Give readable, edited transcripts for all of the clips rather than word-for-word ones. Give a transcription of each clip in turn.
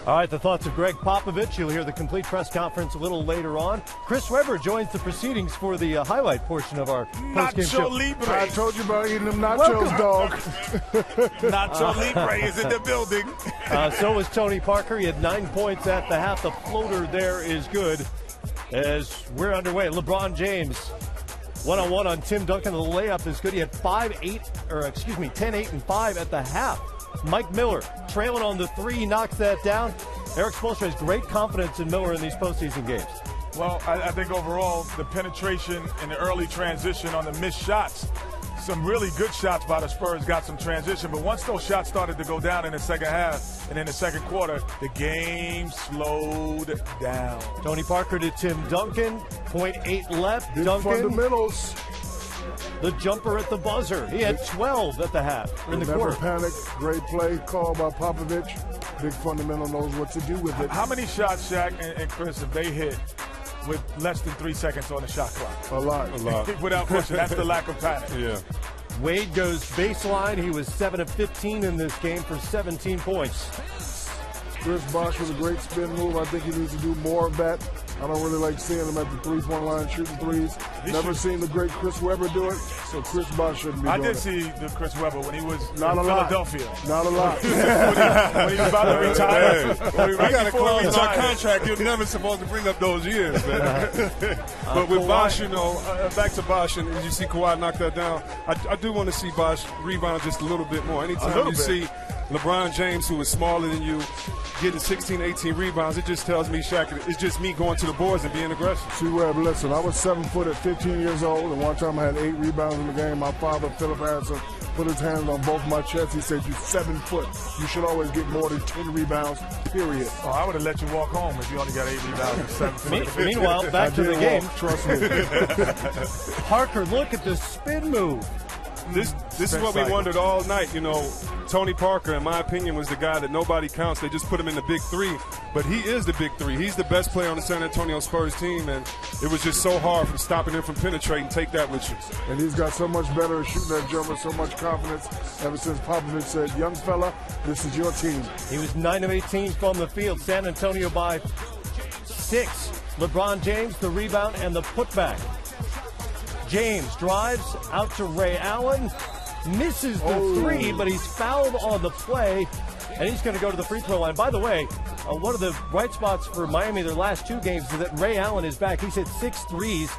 All right, the thoughts of Greg Popovich. You'll hear the complete press conference a little later on. Chris Webber joins the proceedings for the highlight portion of our postgame show. Nacho Libre. I told you about eating them nachos, dog. Nacho Libre is in the building. So was Tony Parker. He had 9 points at the half. The floater there is good as we're underway. LeBron James, one-on-one on Tim Duncan. The layup is good. He had 10, 8, and 5 at the half. Mike Miller trailing on the three, knocks that down. Eric Spoelstra has great confidence in Miller in these postseason games. Well, I think overall the penetration and the early transition on the missed shots, some really good shots by the Spurs got some transition, but once those shots started to go down in the second half and in the second quarter, the game slowed down. Tony Parker to Tim Duncan, 0.8 left. Big Duncan, fundamentals. the jumper at the buzzer. He had 12 at the half in the Never quarter. panic. Great play call by Popovich. Big fundamental, knows what to do with it. How many shots, Shaq and Chris, have they hit with less than 3 seconds on the shot clock? A lot. Without question, that's the lack of panic. Yeah. Wade goes baseline. He was 7 of 15 in this game for 17 points. Chris Bosh with a great spin move. I think he needs to do more of that. I don't really like seeing him at the three-point line shooting threes. Never seen the great Chris Webber do it, so Chris Bosh shouldn't be doing it. I did see the Chris Webber when he was Not in a lot. Philadelphia. Not a lot. When he was about to retire. We got to close our contract. You're never supposed to bring up those years, man. But with Bosh, back to Bosh, and as you see Kawhi knock that down, I do want to see Bosh rebound just a little bit more. Anytime you see LeBron James, who is smaller than you, getting 16, 18 rebounds, it just tells me, Shaq, it's just me going to the boards and being aggressive. See, Webb, listen, I was 7 foot at 15 years old, and one time I had 8 rebounds in the game. My father, Philip Harrison, put his hands on both my chests. He said, "You're 7 foot. You should always get more than 10 rebounds, period." Oh, I would have let you walk home if you only got 8 rebounds and 7 foot. Meanwhile, back to the game. Trust me. Parker, look at the spin move. This is what we wondered all night. Tony Parker, in my opinion, was the guy that nobody counts. They just put him in the big three, but he is the big three. He's the best player on the San Antonio Spurs team, and it was just so hard from stopping him from penetrating. Take that with you. And he's got so much better at shooting that jumper, so much confidence ever since Popovich said, "Young fella, this is your team." He was 9 of 18 from the field. San Antonio by 6. LeBron James, the rebound and the putback. James drives out to Ray Allen, misses the three, but he's fouled on the play, and he's going to go to the free throw line. By the way, one of the bright spots for Miami their last 2 games is that Ray Allen is back. He's hit 6 threes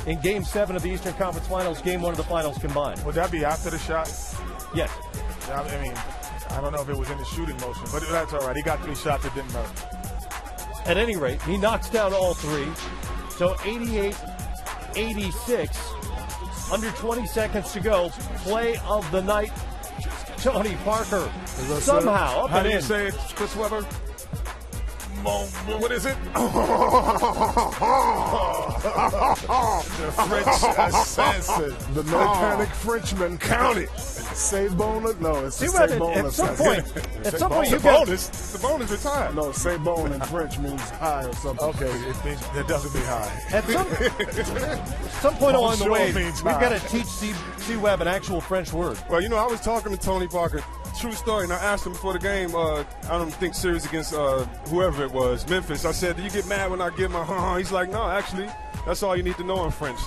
in Game 7 of the Eastern Conference Finals, Game 1 of the Finals combined. Would that be after the shot? Yes. I mean, I don't know if it was in the shooting motion, but that's all right. He got 3 shots that didn't matter. At any rate, he knocks down all 3. So 88-86. Under 20 seconds to go. Play of the night. Tony Parker somehow up How and do you in. say it, Chris Webber? What is it? The French assassin. The no panic Frenchman. Count it. Say bonus? No, it's See, say at bonus. some point you The got bonus retired. No, say bone in French means high or something. Okay, it doesn't mean high. at some point along the Bonjour way, means we've high. got to teach C Webb an actual French word. Well, I was talking to Tony Parker. True story, and I asked him before the game, I don't think series against whoever it was, Memphis. I said, "Do you get mad when I give my ha?" He's like, "No, actually, that's all you need to know in French."